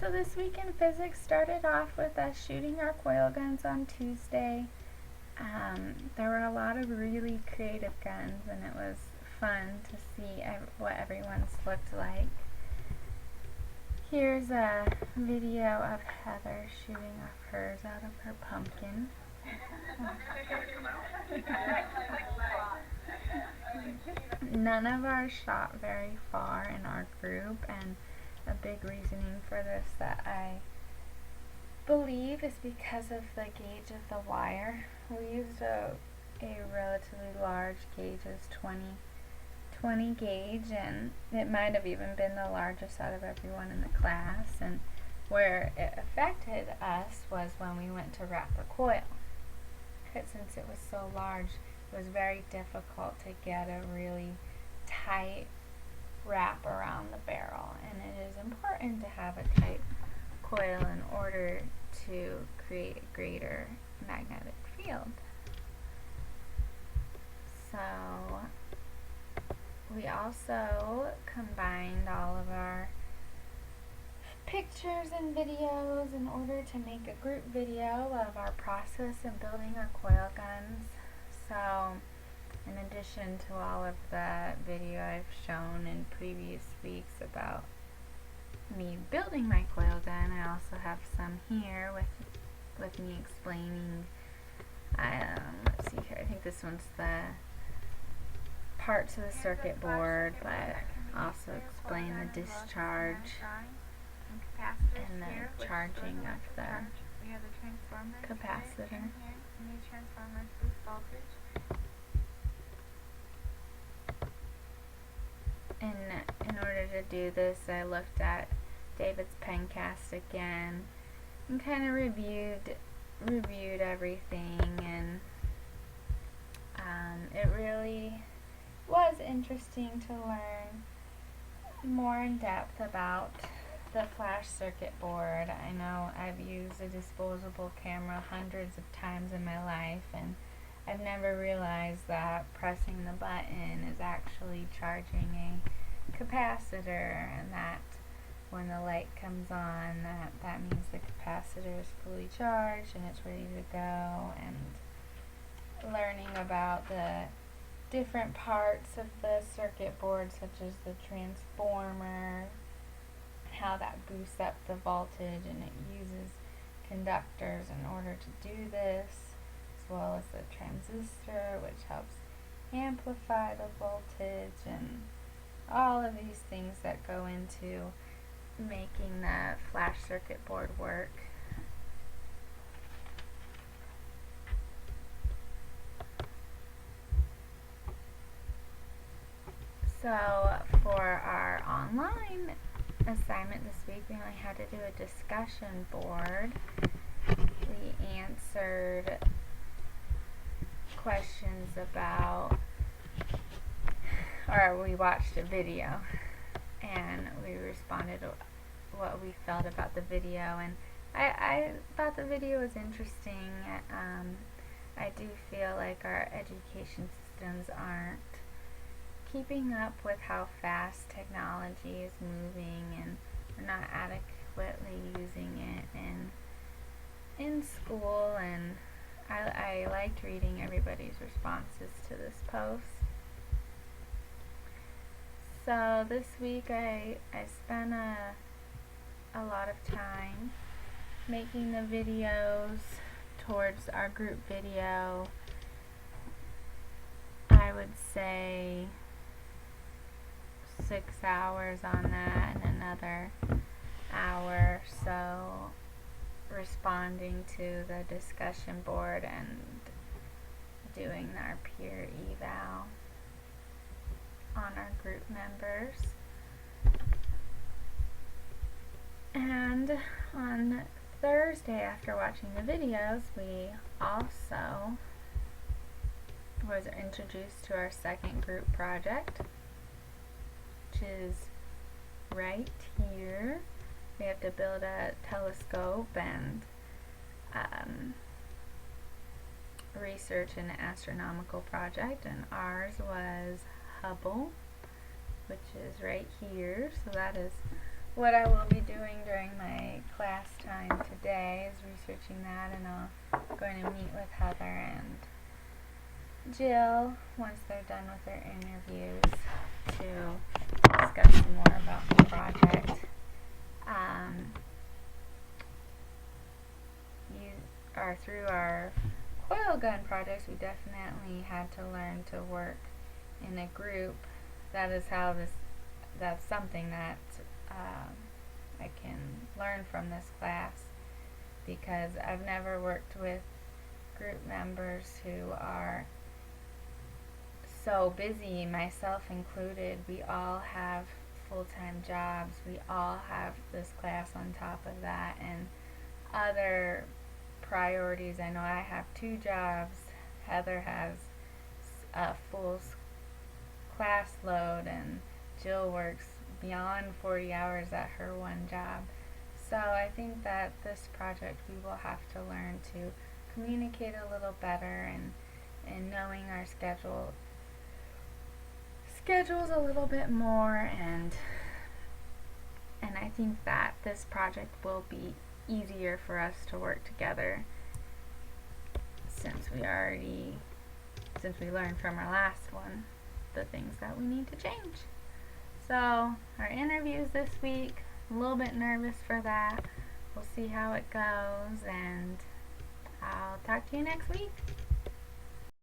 So this week in physics started off with us shooting our coil guns on Tuesday. There were a lot of really creative guns, and it was fun to see what everyone's looked like. Here's a video of Heather shooting off hers out of her pumpkin. None of ours shot very far in our group, and a big reasoning for this that I believe is because of the gauge of the wire. We used a relatively large gauge, it's 20 gauge, and it might have even been the largest out of everyone in the class, and where it affected us was when we went to wrap the coil. Since it was so large, it was very difficult to get a really tight wrap around the barrel, and it is important to have a tight coil in order to create a greater magnetic field. So we also combined all of our pictures and videos in order to make a group video of our process in building our coil guns. So in addition to all of the video I've shown in previous weeks about me building my coil gun, I also have some here with me explaining, let's see here, I think this one's the parts of the circuit board, but also explain the discharge and the charging of the capacitor. In order to do this, I looked at David's pen cast again and kind of reviewed everything, and it really was interesting to learn more in depth about the flash circuit board. I know I've used a disposable camera hundreds of times in my life, and I've never realized that pressing the button is actually charging a capacitor, and that when the light comes on, that means the capacitor is fully charged and it's ready to go. And learning about the different parts of the circuit board, such as the transformer, how that boosts up the voltage, and it uses conductors in order to do this, as well as the transistor, which helps amplify the voltage, and all of these things that go into making the flash circuit board work. So for our online assignment this week, we only had to do a discussion board. We answered questions about, or we watched a video and we responded to what we felt about the video, and I thought the video was interesting. I do feel like our education systems aren't keeping up with how fast technology is moving, and we're not adequately using it in school, and I liked reading everybody's responses to this post. So this week I spent a lot of time making the videos towards our group video. I would say 6 hours on that, and another hour or so responding to the discussion board and doing our peer eval on our group members. And on Thursday, after watching the videos, we also was introduced to our second group project, which is right here. We have to build a telescope and research an astronomical project, and ours was Hubble, which is right here. So that is what I will be doing during my class time today is researching that, and I'm going to meet with Heather and Jill once they're done with their interviews to discuss some more about the project. Through our coil gun projects, we definitely had to learn to work in a group. That's something that I can learn from this class, because I've never worked with group members who are so busy, myself included. We all have full-time jobs. We all have this class on top of that and other priorities. I know I have 2 jobs. Heather has a full class load, and Jill works beyond 40 hours at her one job. So I think that this project we will have to learn to communicate a little better, and knowing our schedules a little bit more, and I think that this project will be easier for us to work together since we learned from our last one the things that we need to change. So our interviews this week, a little bit nervous for that. We'll see how it goes, and I'll talk to you next week.